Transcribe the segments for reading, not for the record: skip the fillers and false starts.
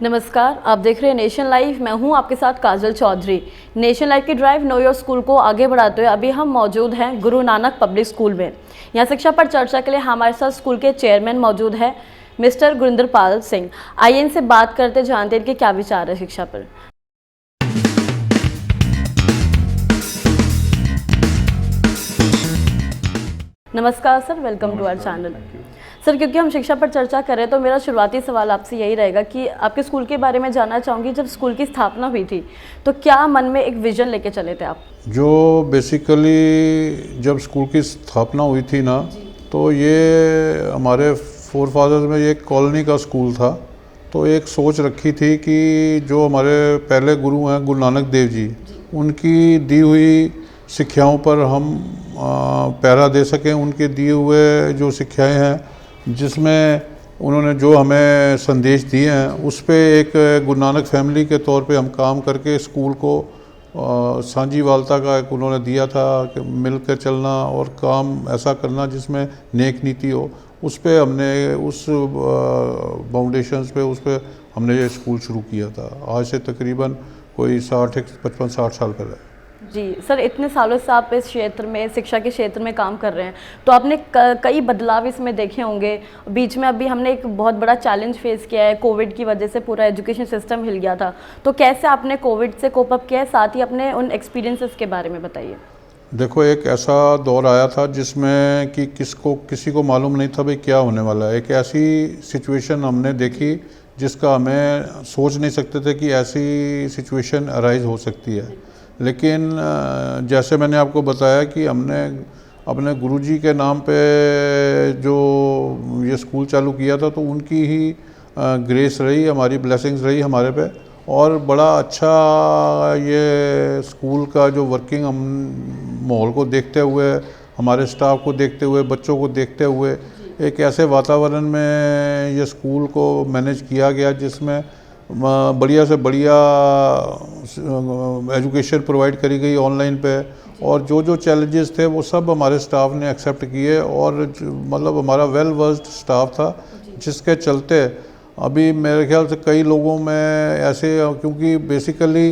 नमस्कार, आप देख रहे हैं नेशन लाइव। मैं हूं आपके साथ काजल चौधरी। नेशन लाइव की ड्राइव नो योर स्कूल को आगे बढ़ाते हुए अभी हम मौजूद हैं गुरु नानक पब्लिक स्कूल में। यहां शिक्षा पर चर्चा के लिए हमारे साथ स्कूल के चेयरमैन मौजूद हैं मिस्टर गुरिंदरपाल सिंह। आइए इनसे बात करते जानते हैं कि क्या विचार है शिक्षा पर। नमस्कार sir, welcome to our channel. Sir, क्योंकि हम शिक्षा पर चर्चा कर रहे हैं तो मेरा शुरुआती सवाल आपसे यही रहेगा कि आपके स्कूल के बारे में जानना चाहूँगी। जब स्कूल की स्थापना हुई थी तो क्या मन में एक विजन लेके चले थे आप? जो बेसिकली जब स्कूल की स्थापना हुई थी ना, तो ये हमारे फोर फादर्स में ये कॉलोनी का स्कूल था। तो एक सोच रखी थी कि जो हमारे पहले गुरु हैं गुरु नानक देव जी, उनकी दी हुई शिक्षाओं पर हम पहरा दे सकें। उनके दिए हुए जो शिक्षाएं हैं, जिसमें उन्होंने जो हमें संदेश दिए हैं, उस पे एक गुरु नानक फैमिली के तौर पे हम काम करके स्कूल को साझीवालता का एक उन्होंने दिया था कि मिलकर चलना और काम ऐसा करना जिसमें नेक नीति हो। उस पे हमने उस फाउंडेशंस पे उस पे हमने ये स्कूल शुरू किया था। आज से तकरीबन कोई 55-60 साल पहले। जी सर, इतने सालों से आप इस क्षेत्र में, शिक्षा के क्षेत्र में काम कर रहे हैं, तो आपने कई बदलाव इसमें देखे होंगे। बीच में अभी हमने एक बहुत बड़ा चैलेंज फेस किया है, कोविड की वजह से पूरा एजुकेशन सिस्टम हिल गया था। तो कैसे आपने कोविड से कोप अप किया है, साथ ही अपने उन एक्सपीरियंसेस के बारे में बताइए। देखो, एक ऐसा दौर आया था जिसमें कि किसी को मालूम नहीं था भाई क्या होने वाला है। एक ऐसी सिचुएशन हमने देखी जिसका हमें सोच नहीं सकते थे कि ऐसी सिचुएशन अराइज हो सकती है। लेकिन जैसे मैंने आपको बताया कि हमने अपने गुरुजी के नाम पे जो ये स्कूल चालू किया था, तो उनकी ही ग्रेस रही, हमारी ब्लेसिंग्स रही हमारे पे। और बड़ा अच्छा ये स्कूल का जो वर्किंग हम माहौल को देखते हुए, हमारे स्टाफ को देखते हुए, बच्चों को देखते हुए, एक ऐसे वातावरण में ये स्कूल को मैनेज किया गया जिसमें बढ़िया से बढ़िया एजुकेशन प्रोवाइड करी गई ऑनलाइन पे। और जो जो चैलेंजेस थे वो सब हमारे स्टाफ ने एक्सेप्ट किए। और मतलब हमारा वेल वर्स्ड स्टाफ था, जिसके चलते अभी मेरे ख्याल से कई लोगों में ऐसे, क्योंकि बेसिकली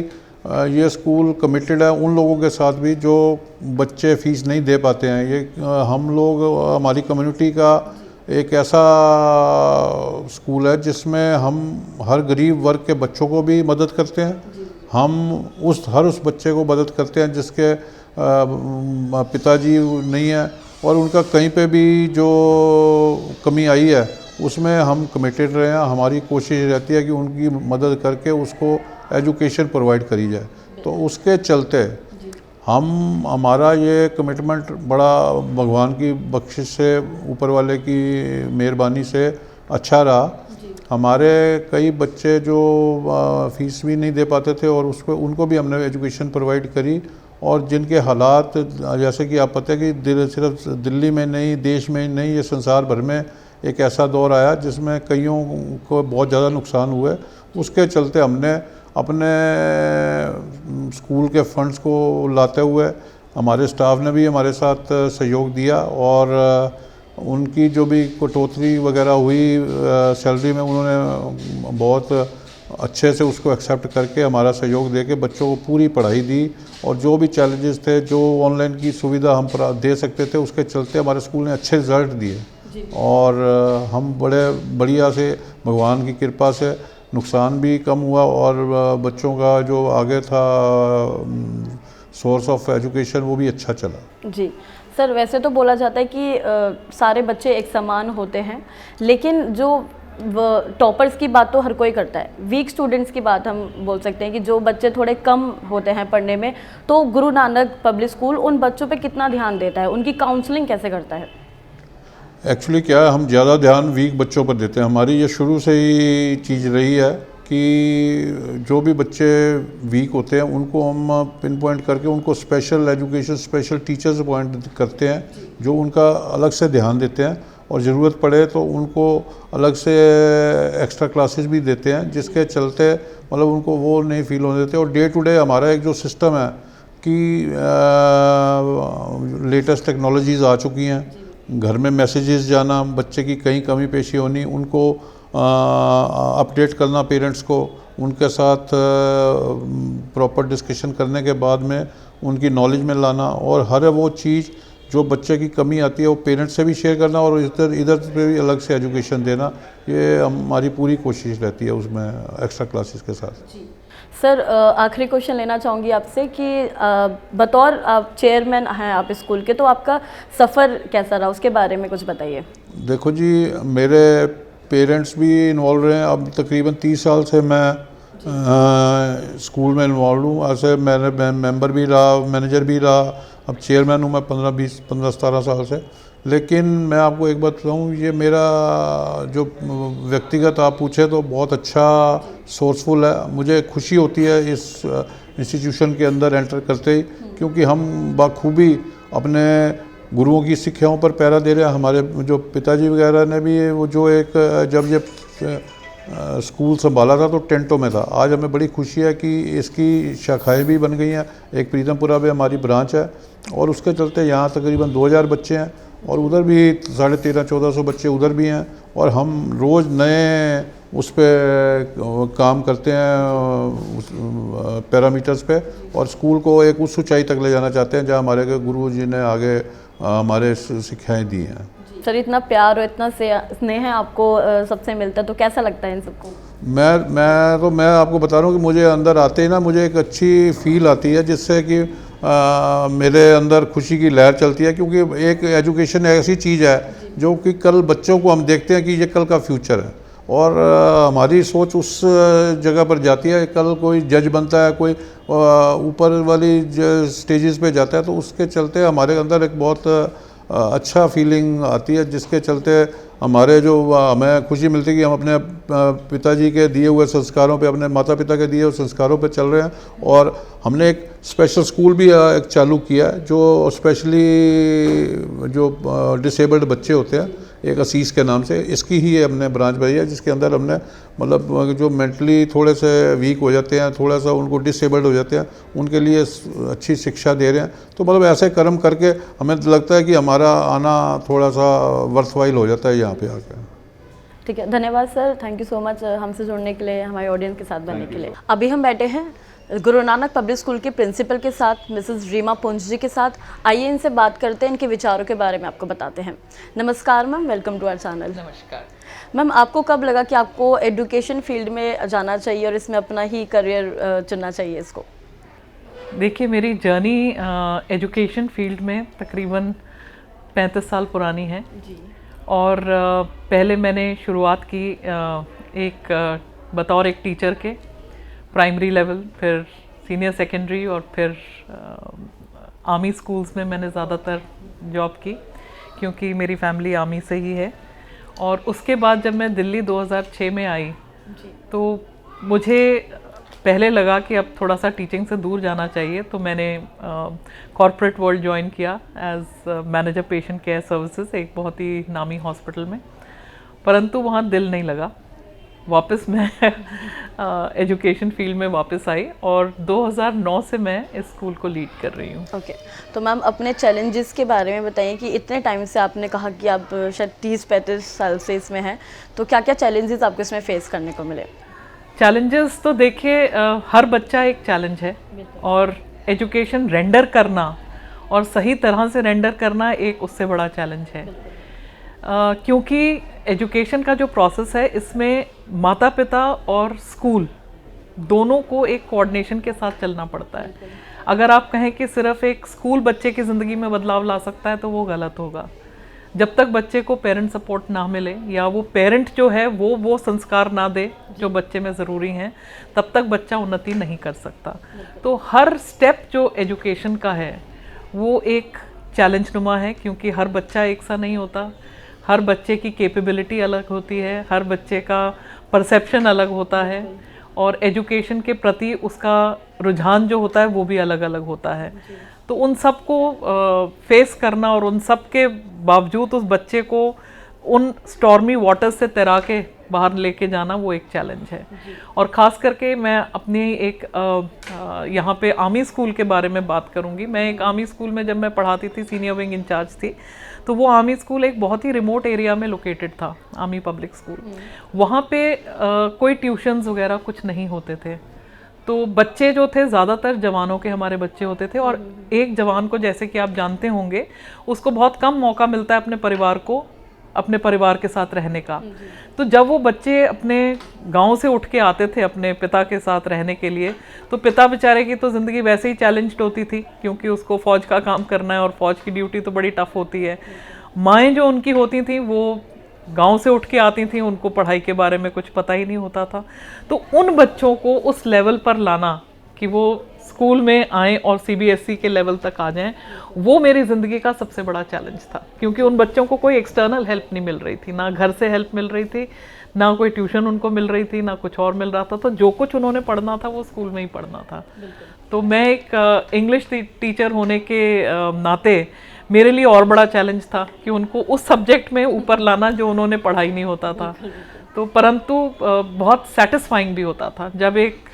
ये स्कूल कमिटेड है उन लोगों के साथ भी जो बच्चे फ़ीस नहीं दे पाते हैं। ये हम लोग, हमारी कम्युनिटी का एक ऐसा स्कूल है जिसमें हम हर गरीब वर्ग के बच्चों को भी मदद करते हैं। हम हर उस बच्चे को मदद करते हैं जिसके पिताजी नहीं है, और उनका कहीं पे भी जो कमी आई है उसमें हम कमिटेड रहे हैं। हमारी कोशिश रहती है कि उनकी मदद करके उसको एजुकेशन प्रोवाइड करी जाए। तो उसके चलते हमारा ये कमिटमेंट बड़ा भगवान की बख्शिश से, ऊपर वाले की मेहरबानी से अच्छा रहा। हमारे कई बच्चे जो फीस भी नहीं दे पाते थे, और उस पर उनको भी हमने एजुकेशन प्रोवाइड करी। और जिनके हालात, जैसे कि आप पता है कि सिर्फ दिल्ली में नहीं, देश में ही नहीं, ये संसार भर में एक ऐसा दौर आया जिसमें कईयों को बहुत ज़्यादा नुकसान हुए। उसके चलते हमने अपने स्कूल के फंड्स को लाते हुए, हमारे स्टाफ ने भी हमारे साथ सहयोग दिया। और उनकी जो भी कटौती वगैरह हुई सैलरी में, उन्होंने बहुत अच्छे से उसको एक्सेप्ट करके हमारा सहयोग दे के बच्चों को पूरी पढ़ाई दी। और जो भी चैलेंजेस थे, जो ऑनलाइन की सुविधा हम दे सकते थे, उसके चलते हमारे स्कूल ने अच्छे रिजल्ट दिए। और हम बड़े बढ़िया से, भगवान की कृपा से, नुकसान भी कम हुआ। और बच्चों का जो आगे था सोर्स ऑफ एजुकेशन, वो भी अच्छा चला। जी सर, वैसे तो बोला जाता है कि सारे बच्चे एक समान होते हैं, लेकिन जो टॉपर्स की बात तो हर कोई करता है। वीक स्टूडेंट्स की बात हम बोल सकते हैं कि जो बच्चे थोड़े कम होते हैं पढ़ने में, तो गुरु नानक पब्लिक स्कूल उन बच्चों पे कितना ध्यान देता है, उनकी काउंसलिंग कैसे करता है? एक्चुअली क्या है, हम ज़्यादा ध्यान वीक बच्चों पर देते हैं। हमारी ये शुरू से ही चीज़ रही है कि जो भी बच्चे वीक होते हैं उनको हम पिन पॉइंट करके उनको special education, special teachers appoint करते हैं, जो उनका अलग से ध्यान देते हैं। और ज़रूरत पड़े तो उनको अलग से एक्स्ट्रा क्लासेस भी देते हैं, जिसके चलते मतलब उनको वो नहीं फील होने देते। और डे टू डे हमारा एक जो सिस्टम है कि लेटेस्ट टेक्नोलॉजीज़ आ चुकी हैं, घर में मैसेजेस जाना, बच्चे की कहीं कमी पेशी होनी, उनको अपडेट करना पेरेंट्स को, उनके साथ प्रॉपर डिस्कशन करने के बाद में उनकी नॉलेज में लाना, और हर वो चीज़ जो बच्चे की कमी आती है वो पेरेंट्स से भी शेयर करना, और इधर पे भी अलग से एजुकेशन देना, ये हमारी पूरी कोशिश रहती है उसमें एक्स्ट्रा क्लासेस के साथ। सर आखिरी क्वेश्चन लेना चाहूँगी आपसे कि बतौर आप चेयरमैन हैं आप स्कूल के, तो आपका सफ़र कैसा रहा, उसके बारे में कुछ बताइए। देखो जी, मेरे पेरेंट्स भी इन्वॉल्व रहे हैं। अब तकरीबन 30 साल से मैं स्कूल में इन्वॉल्व हूँ। ऐसे मैंने मेंबर भी रहा, मैनेजर भी रहा, अब चेयरमैन हूँ मैं 15-17 साल से। लेकिन मैं आपको एक बात बताऊँ, ये मेरा जो व्यक्तिगत आप पूछे तो बहुत अच्छा सोर्सफुल है। मुझे खुशी होती है इस इंस्टीट्यूशन के अंदर एंटर करते ही, क्योंकि हम बखूबी अपने गुरुओं की शिक्षाओं पर पहरा दे रहे हैं। हमारे जो पिताजी वगैरह ने भी वो जो एक जब ये स्कूल संभाला था तो टेंटों में था। आज हमें बड़ी खुशी है कि इसकी शाखाएं भी बन गई हैं। एक प्रीतमपुरा में हमारी ब्रांच है, और उसके चलते यहाँ तकरीबन 2000 बच्चे हैं, और उधर भी 1350-1400 बच्चे उधर भी हैं, और हम रोज़ नए उस पर काम करते हैं उस पैरामीटर्स पे, और स्कूल को एक उस ऊंचाई तक ले जाना चाहते हैं जहाँ हमारे गुरु जी ने आगे हमारे शिक्षाएं दी हैं। सर इतना प्यार और इतना स्नेह आपको सबसे मिलता है, तो कैसा लगता है इन सबको? मैं आपको बता रहा हूँ कि मुझे अंदर आते ही ना मुझे एक अच्छी फील आती है, जिससे कि मेरे अंदर खुशी की लहर चलती है, क्योंकि एक एजुकेशन ऐसी चीज़ है जो कि कल बच्चों को हम देखते हैं कि ये कल का फ्यूचर है, और हमारी सोच उस जगह पर जाती है। कल कोई जज बनता है, कोई ऊपर वाली स्टेजेस पे जाता है, तो उसके चलते हमारे अंदर एक बहुत अच्छा फीलिंग आती है, जिसके चलते हमारे जो हमें खुशी मिलती है कि हम अपने पिताजी के दिए हुए संस्कारों पे, अपने माता पिता के दिए हुए संस्कारों पे चल रहे हैं। और हमने एक स्पेशल स्कूल भी एक चालू किया है, जो स्पेशली जो डिसेबल्ड बच्चे होते हैं, एक असीस के नाम से इसकी ही हमने ब्रांच बनाई है, जिसके अंदर हमने मतलब जो मेंटली थोड़े से वीक हो जाते हैं, थोड़ा सा उनको डिसेबल्ड हो जाते हैं, उनके लिए अच्छी शिक्षा दे रहे हैं। तो मतलब ऐसे कर्म करके हमें लगता है कि हमारा आना थोड़ा सा वर्थवाइल हो जाता है यहाँ पे आकर। ठीक है, धन्यवाद sir, thank you so much हमसे जुड़ने के लिए, हमारे ऑडियंस के साथ बनने के लिए। अभी हम बैठे हैं गुरु नानक पब्लिक स्कूल के प्रिंसिपल के साथ, मिसेस रीमा पुंज जी के साथ। आइए इनसे बात करते हैं, इनके विचारों के बारे में आपको बताते हैं। नमस्कार ma'am, welcome to our channel. नमस्कार मैम, आपको कब लगा कि आपको एजुकेशन फील्ड में जाना चाहिए और इसमें अपना ही करियर चुनना चाहिए इसको? देखिए, मेरी जर्नी एजुकेशन फील्ड में तकरीबन 35 साल पुरानी है जी। और पहले मैंने शुरुआत की बतौर एक टीचर के प्राइमरी लेवल, फिर सीनियर सेकेंडरी, और फिर आर्मी स्कूल्स में मैंने ज़्यादातर जॉब की, क्योंकि मेरी फैमिली आर्मी से ही है। और उसके बाद जब मैं दिल्ली 2006 में आई तो मुझे पहले लगा कि अब थोड़ा सा टीचिंग से दूर जाना चाहिए, तो मैंने कॉर्पोरेट वर्ल्ड ज्वाइन किया as manager patient care services, एक बहुत ही नामी हॉस्पिटल में। परंतु वहाँ दिल नहीं लगा, वापस मैं एजुकेशन फील्ड में वापस आई, और 2009 से मैं इस स्कूल को लीड कर रही हूँ। ओके, तो मैम अपने चैलेंजेस के बारे में बताइए कि इतने टाइम से आपने कहा कि आप शायद 30-35 साल से इसमें हैं, तो क्या क्या चैलेंजेस आपको इसमें फेस करने को मिले? चैलेंजेस तो देखिए, हर बच्चा एक चैलेंज है, और एजुकेशन रेंडर करना और सही तरह से रेंडर करना एक उससे बड़ा चैलेंज है। क्योंकि एजुकेशन का जो प्रोसेस है, इसमें माता पिता और स्कूल दोनों को एक कोऑर्डिनेशन के साथ चलना पड़ता है। अगर आप कहें कि सिर्फ एक स्कूल बच्चे की ज़िंदगी में बदलाव ला सकता है तो वो गलत होगा। जब तक बच्चे को पेरेंट सपोर्ट ना मिले, या वो पेरेंट जो है वो संस्कार ना दे जो बच्चे में ज़रूरी हैं, तब तक बच्चा उन्नति नहीं कर सकता। तो हर स्टेप जो एजुकेशन का है वो एक चैलेंज नुमा है, क्योंकि हर बच्चा एक सा नहीं होता, हर बच्चे की कैपेबिलिटी अलग होती है, हर बच्चे का परसेप्शन अलग होता है, और एजुकेशन के प्रति उसका रुझान जो होता है वो भी अलग अलग होता है। तो उन सब को फेस करना, और उन सब के बावजूद उस बच्चे को उन स्टॉर्मी वाटर्स से तैरा के बाहर लेके जाना वो एक चैलेंज है। और ख़ास करके मैं अपनी एक यहाँ पे आर्मी स्कूल के बारे में बात करूँगी। मैं एक आर्मी स्कूल में जब मैं पढ़ाती थी, सीनियर विंग इंचार्ज थी, तो वो आर्मी स्कूल एक बहुत ही रिमोट एरिया में लोकेटेड था, आर्मी पब्लिक स्कूल। वहाँ पे कोई ट्यूशन्स वगैरह कुछ नहीं होते थे, तो बच्चे जो थे ज़्यादातर जवानों के हमारे बच्चे होते थे। और एक जवान को, जैसे कि आप जानते होंगे, उसको बहुत कम मौका मिलता है अपने परिवार के साथ रहने का। तो जब वो बच्चे अपने गांव से उठ के आते थे अपने पिता के साथ रहने के लिए, तो पिता बेचारे की तो ज़िंदगी वैसे ही चैलेंज्ड होती थी, क्योंकि उसको फ़ौज का काम करना है और फ़ौज की ड्यूटी तो बड़ी टफ होती है। माएँ जो उनकी होती थी वो गांव से उठ के आती थी, उनको पढ़ाई के बारे में कुछ पता ही नहीं होता था। तो उन बच्चों को उस लेवल पर लाना कि वो स्कूल में आएँ और सीबीएसई के लेवल तक आ जाएं, वो मेरी ज़िंदगी का सबसे बड़ा चैलेंज था। क्योंकि उन बच्चों को कोई एक्सटर्नल हेल्प नहीं मिल रही थी, ना घर से हेल्प मिल रही थी, ना कोई ट्यूशन उनको मिल रही थी, ना कुछ और मिल रहा था। तो जो कुछ उन्होंने पढ़ना था वो स्कूल में ही पढ़ना था। तो मैं एक इंग्लिश टीचर होने के नाते मेरे लिए और बड़ा चैलेंज था कि उनको उस सब्जेक्ट में ऊपर लाना जो उन्होंने पढ़ा ही नहीं होता था। तो परंतु बहुत सेटिस्फाइंग भी होता था जब एक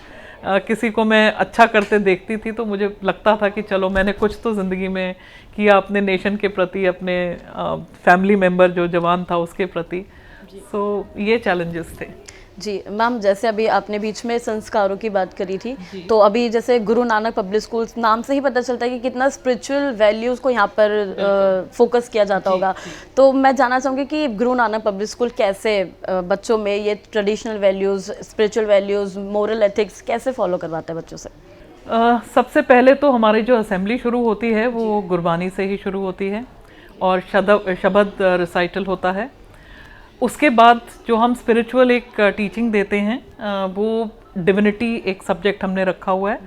किसी को मैं अच्छा करते देखती थी, तो मुझे लगता था कि चलो मैंने कुछ तो ज़िंदगी में किया अपने नेशन के प्रति, अपने फैमिली मेम्बर जो जवान था उसके प्रति। सो ये चैलेंजेस थे। जी मैम, जैसे अभी आपने बीच में संस्कारों की बात करी थी, तो अभी जैसे गुरु नानक पब्लिक स्कूल नाम से ही पता चलता है कि कितना स्पिरिचुअल वैल्यूज़ को यहाँ पर फोकस किया जाता होगा। तो मैं जानना चाहूँगी कि गुरु नानक पब्लिक स्कूल कैसे बच्चों में ये traditional values, spiritual values, moral ethics कैसे फॉलो करवाता है बच्चों से? सबसे पहले तो हमारी जो असेंबली शुरू होती है वो गुरबानी से ही शुरू होती है और शब्द रिसाइटल होता है। उसके बाद जो हम स्पिरिचुअल एक टीचिंग देते हैं, वो डिविनिटी एक सब्जेक्ट हमने रखा हुआ है,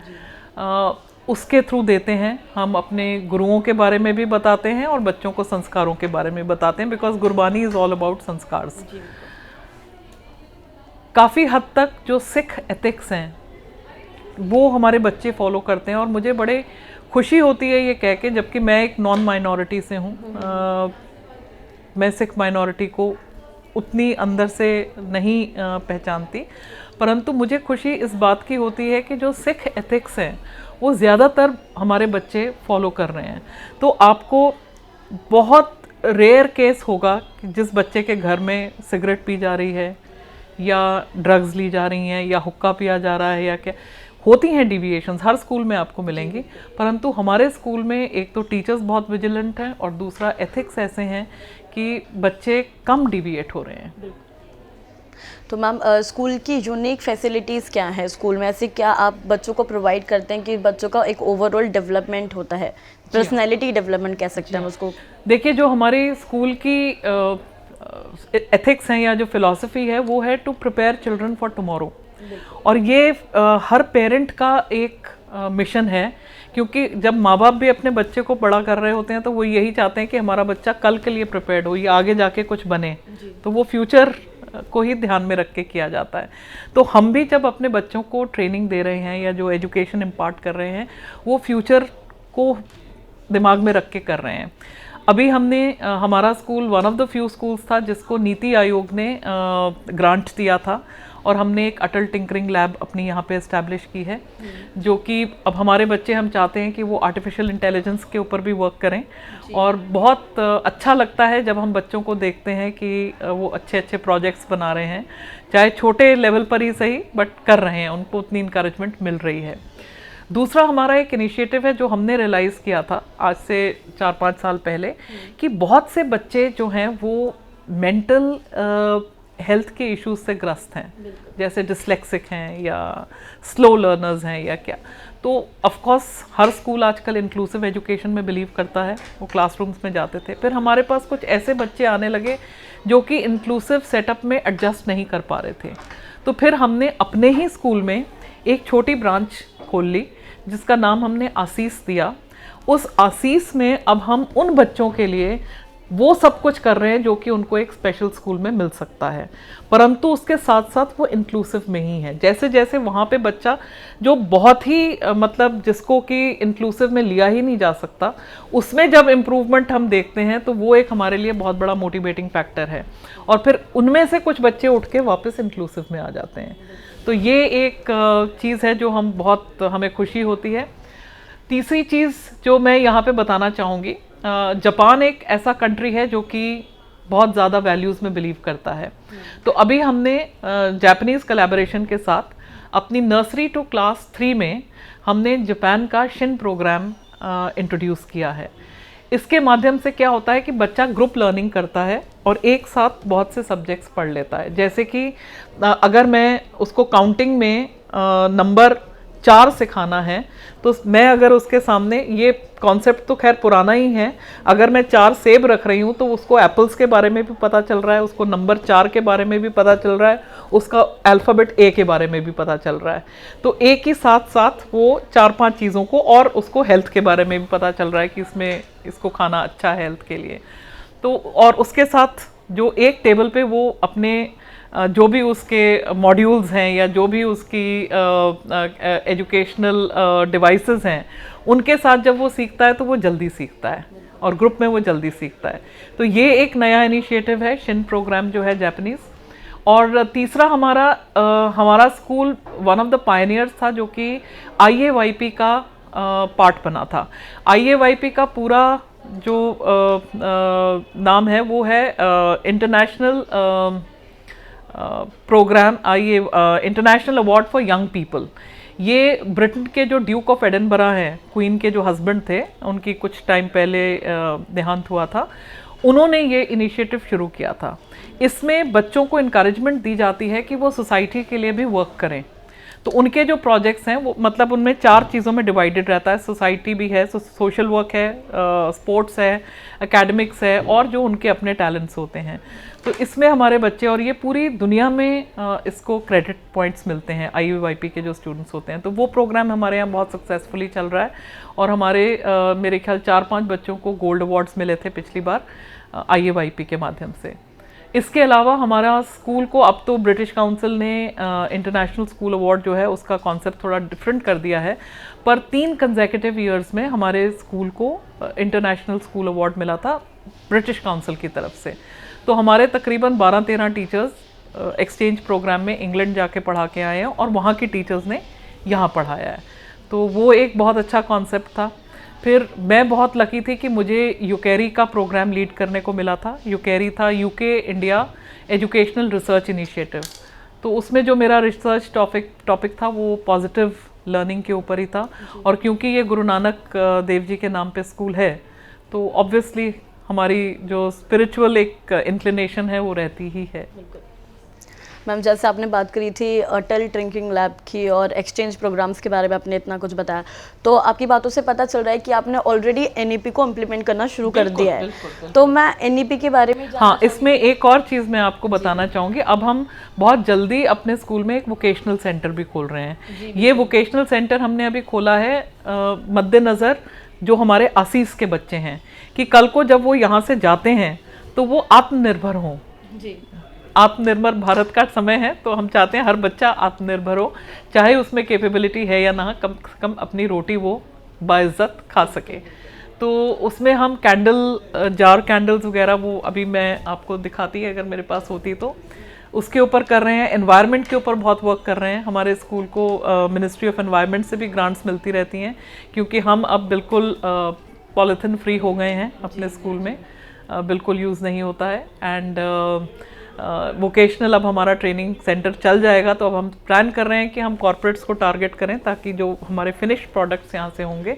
उसके थ्रू देते हैं। हम अपने गुरुओं के बारे में भी बताते हैं और बच्चों को संस्कारों के बारे में बताते हैं, because Gurbani is all about संस्कार्स। काफ़ी हद तक जो सिख एथिक्स हैं वो हमारे बच्चे फॉलो करते हैं और मुझे बड़े खुशी होती है ये कह के, जबकि मैं एक नॉन माइनॉरिटी से हूँ, मैं सिख माइनॉरिटी को उतनी अंदर से नहीं पहचानती, परंतु मुझे खुशी इस बात की होती है कि जो सिख एथिक्स हैं वो ज़्यादातर हमारे बच्चे फॉलो कर रहे हैं। तो आपको बहुत रेयर केस होगा कि जिस बच्चे के घर में सिगरेट पी जा रही है या ड्रग्स ली जा रही हैं या हुक्का पिया जा रहा है या क्या, होती हैं डिविएशंस, हर स्कूल में आपको मिलेंगी, परंतु हमारे स्कूल में एक तो टीचर्स बहुत विजिलेंट हैं और दूसरा एथिक्स ऐसे हैं कि बच्चे कम डिविएट हो रहे हैं। तो मैम, स्कूल की यूनिक फैसिलिटीज़ क्या हैं स्कूल में? ऐसे क्या आप बच्चों को प्रोवाइड करते हैं कि बच्चों का एक ओवरऑल डेवलपमेंट होता है, पर्सनैलिटी डेवलपमेंट कह सकते हैं उसको? देखिए, जो हमारी स्कूल की एथिक्स हैं या जो फिलॉसफी है वो है to prepare children for tomorrow, और ये हर पेरेंट का एक मिशन है, क्योंकि जब माँ बाप भी अपने बच्चे को बड़ा कर रहे होते हैं तो वो यही चाहते हैं कि हमारा बच्चा कल के लिए प्रिपेयर्ड हो, ये आगे जाके कुछ बने, तो वो फ्यूचर को ही ध्यान में रख के किया जाता है। तो हम भी जब अपने बच्चों को ट्रेनिंग दे रहे हैं या जो एजुकेशन इम्पार्ट कर रहे हैं वो फ्यूचर को दिमाग में रख के कर रहे हैं। अभी हमने हमारा school one of the few schools था जिसको नीति आयोग ने ग्रांट दिया था, और हमने एक अटल टिंकरिंग लैब अपनी यहाँ पे इस्टेब्लिश की है, जो कि अब हमारे बच्चे, हम चाहते हैं कि वो आर्टिफिशियल इंटेलिजेंस के ऊपर भी वर्क करें, और बहुत अच्छा लगता है जब हम बच्चों को देखते हैं कि वो अच्छे अच्छे प्रोजेक्ट्स बना रहे हैं, चाहे छोटे लेवल पर ही सही, बट कर रहे हैं, उनको उतनी इंकरेजमेंट मिल रही है। दूसरा हमारा एक इनिशिएटिव है जो हमने रियलाइज़ किया था आज से 4-5 साल पहले, कि बहुत से बच्चे जो हैं वो मेंटल हेल्थ के इश्यूज से ग्रस्त हैं, जैसे डिसलेक्सिक हैं या स्लो लर्नर्स हैं या क्या। तो ऑफ कोर्स हर स्कूल आजकल इंक्लूसिव एजुकेशन में बिलीव करता है, वो क्लासरूम्स में जाते थे, फिर हमारे पास कुछ ऐसे बच्चे आने लगे जो कि इंक्लूसिव सेटअप में एडजस्ट नहीं कर पा रहे थे। तो फिर हमने अपने ही स्कूल में एक छोटी ब्रांच खोल ली जिसका नाम हमने आसीस दिया। उस आसीस में अब हम उन बच्चों के लिए वो सब कुछ कर रहे हैं जो कि उनको एक स्पेशल स्कूल में मिल सकता है, परंतु उसके साथ साथ वो इंक्लूसिव में ही है। जैसे जैसे वहाँ पे बच्चा जो बहुत ही मतलब जिसको कि इंक्लूसिव में लिया ही नहीं जा सकता, उसमें जब इम्प्रूवमेंट हम देखते हैं तो वो एक हमारे लिए बहुत बड़ा मोटिवेटिंग फैक्टर है, और फिर उनमें से कुछ बच्चे उठ के वापस इंक्लूसिव में आ जाते हैं। तो ये एक चीज़ है जो हमें खुशी होती है। तीसरी चीज़ जो मैं यहाँ पे बताना चाहूँगी, जापान एक ऐसा कंट्री है जो कि बहुत ज़्यादा वैल्यूज़ में बिलीव करता है। तो अभी हमने जापानीज़ कोलैबोरेशन के साथ अपनी नर्सरी टू क्लास 3 में हमने जापान का शिन प्रोग्राम इंट्रोड्यूस किया है। इसके माध्यम से क्या होता है कि बच्चा ग्रुप लर्निंग करता है और एक साथ बहुत से सब्जेक्ट्स पढ़ लेता है। जैसे कि अगर मैं उसको काउंटिंग में नंबर 4 सिखाना है, तो मैं अगर उसके सामने, ये कॉन्सेप्ट तो खैर पुराना ही है, अगर मैं 4 सेब रख रही हूँ तो उसको एप्पल्स के बारे में भी पता चल रहा है, उसको नंबर 4 के बारे में भी पता चल रहा है, उसका अल्फ़ाबेट ए के बारे में भी पता चल रहा है। तो एक ही साथ साथ वो 4-5 चीज़ों को, और उसको हेल्थ के बारे में भी पता चल रहा है कि इसको खाना अच्छा है हेल्थ के लिए। तो और उसके साथ जो एक टेबल पे वो अपने जो भी उसके मॉड्यूल्स हैं या जो भी उसकी एजुकेशनल डिवाइसेस हैं, उनके साथ जब वो सीखता है तो वो जल्दी सीखता है और ग्रुप में वो जल्दी सीखता है। तो ये एक नया इनिशिएटिव है शिन प्रोग्राम जो है जापानीज़। और तीसरा हमारा school one of the pioneers था जो कि IAYP का पार्ट बना था। IAYP का पूरा जो नाम है वो है international programme international award for young people. ये ब्रिटेन के जो ड्यूक ऑफ एडिनबरा हैं, क्वीन के जो हस्बैंड थे, उनकी कुछ टाइम पहले देहांत हुआ था, उन्होंने ये इनिशिएटिव शुरू किया था। इसमें बच्चों को इनकरेजमेंट दी जाती है कि वो सोसाइटी के लिए भी वर्क करें। तो उनके जो प्रोजेक्ट्स हैं वो मतलब उनमें 4 चीज़ों में डिवाइडेड रहता है। सोसाइटी भी है, सोशल वर्क है, स्पोर्ट्स है, एकेडमिक्स है, और जो उनके अपने टैलेंट्स होते हैं। तो इसमें हमारे बच्चे, और ये पूरी दुनिया में इसको क्रेडिट पॉइंट्स मिलते हैं IAYP के जो स्टूडेंट्स होते हैं। तो वो प्रोग्राम हमारे यहाँ बहुत सक्सेसफुली चल रहा है, और हमारे मेरे ख्याल 4-5 बच्चों को गोल्ड अवार्ड्स मिले थे पिछली बार IAYP के माध्यम से। इसके अलावा हमारा स्कूल को अब तो ब्रिटिश काउंसिल ने इंटरनेशनल स्कूल अवार्ड जो है उसका कॉन्सेप्ट थोड़ा डिफरेंट कर दिया है, पर 3 कंसेक्यूटिव ईयर्स में हमारे स्कूल को इंटरनेशनल स्कूल अवार्ड मिला था ब्रिटिश काउंसिल की तरफ से। तो हमारे तकरीबन 12-13 टीचर्स एक्सचेंज प्रोग्राम में इंग्लैंड जाके पढ़ा के आए हैं, और वहाँ की टीचर्स ने यहाँ पढ़ाया है। तो वो एक बहुत अच्छा कॉन्सेप्ट था। फिर मैं बहुत लकी थी कि मुझे यूकेरी का प्रोग्राम लीड करने को मिला था। यूकेरी था UK India educational research initiative. तो उसमें जो मेरा रिसर्च टॉपिक था वो पॉजिटिव लर्निंग के ऊपर ही था, और क्योंकि ये गुरु नानक देव जी के नाम पे स्कूल है, तो ऑब्वियसली हमारी जो स्पिरिचुअल एक इंक्लिनेशन है वो रहती ही है। मैम, जैसे आपने बात करी थी अटल ड्रिंकिंग लैब की और एक्सचेंज प्रोग्राम्स के बारे में आपने इतना कुछ बताया, तो आपकी बातों से पता चल रहा है कि आपने ऑलरेडी NEP को इम्प्लीमेंट करना शुरू कर दिया है। बिल्कुल। तो मैं NEP के बारे में हाँ, इसमें एक और चीज़ मैं आपको बताना चाहूँगी। अब हम बहुत जल्दी अपने स्कूल में एक वोकेशनल सेंटर भी खोल रहे हैं। ये वोकेशनल सेंटर हमने अभी खोला है मद्देनज़र जो हमारे आसीस के बच्चे हैं, कि कल को जब वो यहाँ से जाते हैं तो वो आत्मनिर्भर हों। जी, आत्मनिर्भर भारत का समय है, तो हम चाहते हैं हर बच्चा आत्मनिर्भर हो, चाहे उसमें कैपेबिलिटी है या ना, कम से कम अपनी रोटी वो बाइज्जत खा सके। तो उसमें हम जार कैंडल्स वगैरह, वो अभी मैं आपको दिखाती है अगर मेरे पास होती तो, उसके ऊपर कर रहे हैं। एनवायरनमेंट के ऊपर बहुत वर्क कर रहे हैं। हमारे स्कूल को मिनिस्ट्री ऑफ एनवायरनमेंट से भी ग्रांट्स मिलती रहती हैं, क्योंकि हम अब बिल्कुल पॉलीथिन फ्री हो गए हैं अपने स्कूल में, बिल्कुल यूज़ नहीं होता है। एंड वोकेशनल अब हमारा ट्रेनिंग सेंटर चल जाएगा, तो अब हम प्लान कर रहे हैं कि हम कॉर्पोरेट्स को टारगेट करें, ताकि जो हमारे फिनिश्ड प्रोडक्ट्स यहाँ से होंगे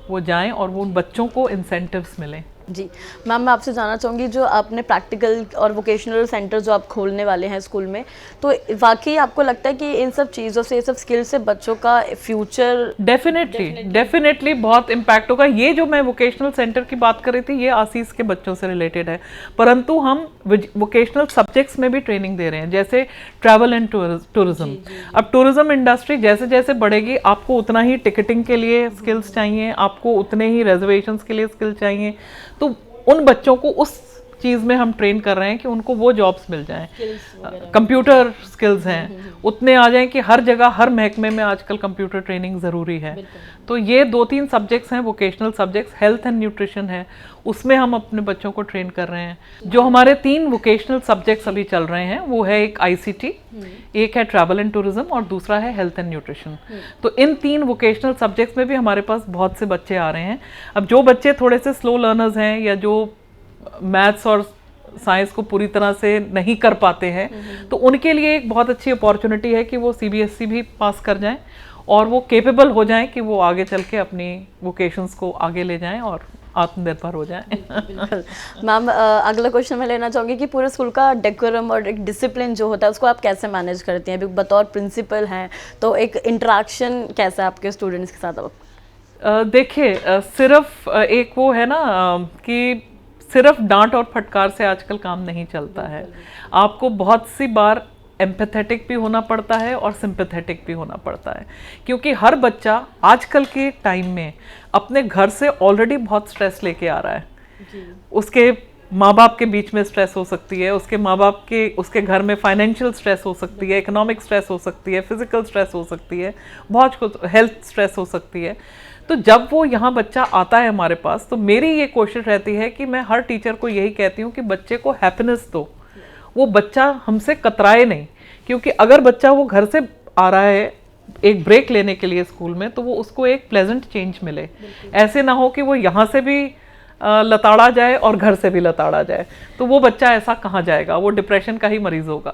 वो जाएं और वो उन बच्चों को इंसेंटिव्स मिलें। जी मैम, मैं आपसे जानना चाहूँगी, जो आपने प्रैक्टिकल और वोकेशनल सेंटर जो आप खोलने वाले हैं स्कूल में, तो वाकई आपको लगता है कि इन सब चीज़ों से, ये सब स्किल से बच्चों का फ्यूचर डेफिनेटली बहुत इम्पैक्ट होगा। ये जो मैं वोकेशनल सेंटर की बात कर रही थी, ये आसीस के बच्चों से रिलेटेड है, परंतु हम वोकेशनल सब्जेक्ट्स में भी ट्रेनिंग दे रहे हैं, जैसे ट्रैवल एंड टूरिज्म। अब टूरिज्म इंडस्ट्री जैसे जैसे बढ़ेगी, आपको उतना ही टिकटिंग के लिए स्किल्स चाहिए, आपको उतने ही रिजर्वेशंस के लिए स्किल चाहिए। तो उन बच्चों को उस चीज़ में हम ट्रेन कर रहे हैं कि उनको वो जॉब्स मिल जाएं, कंप्यूटर स्किल्स हैं उतने आ जाएं कि हर जगह हर महकमे में आजकल कंप्यूटर ट्रेनिंग ज़रूरी है। तो ये 2-3 सब्जेक्ट्स हैं vocational subjects, health and nutrition है, उसमें हम अपने बच्चों को ट्रेन कर रहे हैं। जो हमारे 3 वोकेशनल सब्जेक्ट्स अभी चल रहे हैं वो है एक ICT, एक है ट्रैवल एंड टूरिज्म और दूसरा है हेल्थ एंड न्यूट्रिशन। तो इन 3 वोकेशनल सब्जेक्ट्स में भी हमारे पास बहुत से बच्चे आ रहे हैं। अब जो बच्चे थोड़े से स्लो लर्नर्स हैं या जो मैथ्स और साइंस को पूरी तरह से नहीं कर पाते हैं तो उनके लिए एक बहुत अच्छी अपॉर्चुनिटी है कि वो CBSE भी पास कर जाएं और वो केपेबल हो जाएं कि वो आगे चल के अपनी वोकेशंस को आगे ले जाएं और आत्मनिर्भर हो जाएं। बिल्कुल मैम, अगला क्वेश्चन मैं लेना चाहूँगी कि पूरे स्कूल का डेकोरम और एक डिसिप्लिन जो होता है उसको आप कैसे मैनेज करती हैं? अभी बतौर प्रिंसिपल हैं तो एक इंटरेक्शन कैसा है आपके स्टूडेंट्स के साथ? देखिए सिर्फ एक वो है ना कि सिर्फ डांट और फटकार से आजकल काम नहीं चलता है। आपको बहुत सी बार एम्पैथेटिक भी होना पड़ता है और सिंपैथेटिक भी होना पड़ता है, क्योंकि हर बच्चा आजकल के टाइम में अपने घर से ऑलरेडी बहुत स्ट्रेस लेके आ रहा है। उसके माँ बाप के बीच में स्ट्रेस हो सकती है, उसके माँ बाप के उसके घर में फाइनेंशियल स्ट्रेस हो सकती है, इकोनॉमिक स्ट्रेस हो सकती है, फिजिकल स्ट्रेस हो सकती है, बहुत कुछ हेल्थ स्ट्रेस हो सकती है। तो जब वो यहाँ बच्चा आता है हमारे पास तो मेरी ये कोशिश रहती है कि मैं हर टीचर को यही कहती हूँ कि बच्चे को हैप्पीनेस दो, वो बच्चा हमसे कतराए नहीं। क्योंकि अगर बच्चा वो घर से आ रहा है एक ब्रेक लेने के लिए स्कूल में तो वो उसको एक प्लेजेंट चेंज मिले। ऐसे ना हो कि वो यहाँ से भी लताड़ा जाए और घर से भी लताड़ा जाए, तो वो बच्चा ऐसा कहाँ जाएगा, वो डिप्रेशन का ही मरीज होगा।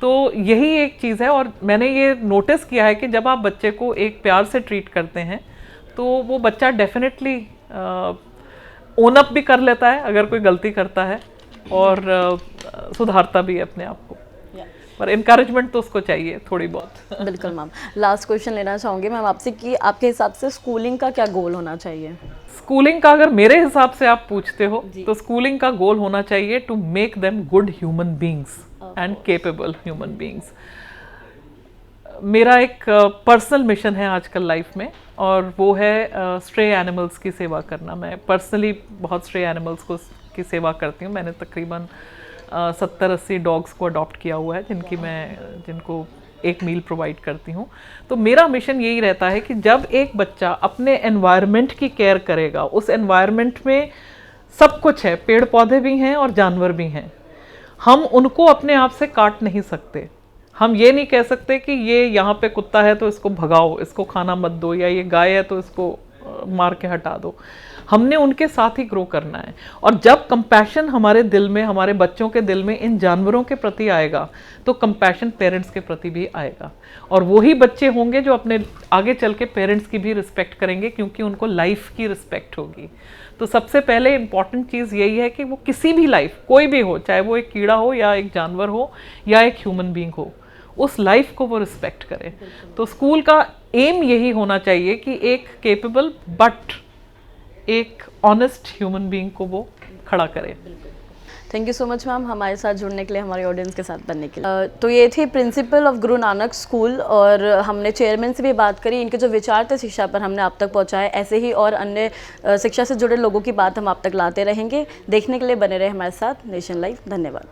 तो यही एक चीज़ है और मैंने ये नोटिस किया है कि जब आप बच्चे को एक प्यार से ट्रीट करते हैं तो वो बच्चा डेफिनेटली ओन अप भी कर लेता है अगर कोई गलती करता है और सुधारता भी है अपने आप को। पर इनकरेजमेंट तो उसको चाहिए थोड़ी बहुत। बिल्कुल मैम, लास्ट क्वेश्चन लेना चाहूँगी मैम आपसे कि आपके हिसाब से स्कूलिंग का क्या गोल होना चाहिए? स्कूलिंग का अगर मेरे हिसाब से आप पूछते हो तो स्कूलिंग का गोल होना चाहिए to make them good human beings and capable human beings. मेरा एक पर्सनल मिशन है आजकल लाइफ में और वो है स्ट्रे एनिमल्स की सेवा करना। मैं पर्सनली बहुत स्ट्रे एनिमल्स की सेवा करती हूँ। मैंने तकरीबन 70-80 डॉग्स को अडॉप्ट किया हुआ है जिनको एक मील प्रोवाइड करती हूँ। तो मेरा मिशन यही रहता है कि जब एक बच्चा अपने एनवायरनमेंट की केयर करेगा, उस एनवायरनमेंट में सब कुछ है, पेड़ पौधे भी हैं और जानवर भी हैं, हम उनको अपने आप से काट नहीं सकते। हम ये नहीं कह सकते कि ये यहाँ पे कुत्ता है तो इसको भगाओ, इसको खाना मत दो, या ये गाय है तो इसको मार के हटा दो। हमने उनके साथ ही ग्रो करना है। और जब कंपैशन हमारे दिल में, हमारे बच्चों के दिल में इन जानवरों के प्रति आएगा तो कंपैशन पेरेंट्स के प्रति भी आएगा और वही बच्चे होंगे जो अपने आगे चल के पेरेंट्स की भी रिस्पेक्ट करेंगे, क्योंकि उनको लाइफ की रिस्पेक्ट होगी। तो सबसे पहले इम्पॉर्टेंट चीज़ यही है कि वो किसी भी लाइफ, कोई भी हो, चाहे वो एक कीड़ा हो या एक जानवर हो या एक ह्यूमन बीइंग हो, उस लाइफ को वो रिस्पेक्ट करे। तो स्कूल का एम यही होना चाहिए कि एक केपेबल बट एक ऑनेस्ट ह्यूमन बीइंग को वो खड़ा करे। Thank you so much ma'am हमारे साथ जुड़ने के लिए, हमारे ऑडियंस के साथ बनने के लिए। तो ये थी principle of Guru Nanak school और हमने चेयरमैन से भी बात करी, इनके जो विचार थे शिक्षा पर हमने आप तक पहुंचाए। ऐसे ही और अन्य शिक्षा से जुड़े लोगों की बात हम आप तक लाते रहेंगे। देखने के लिए बने रहे हमारे साथ नेशन लाइव। धन्यवाद।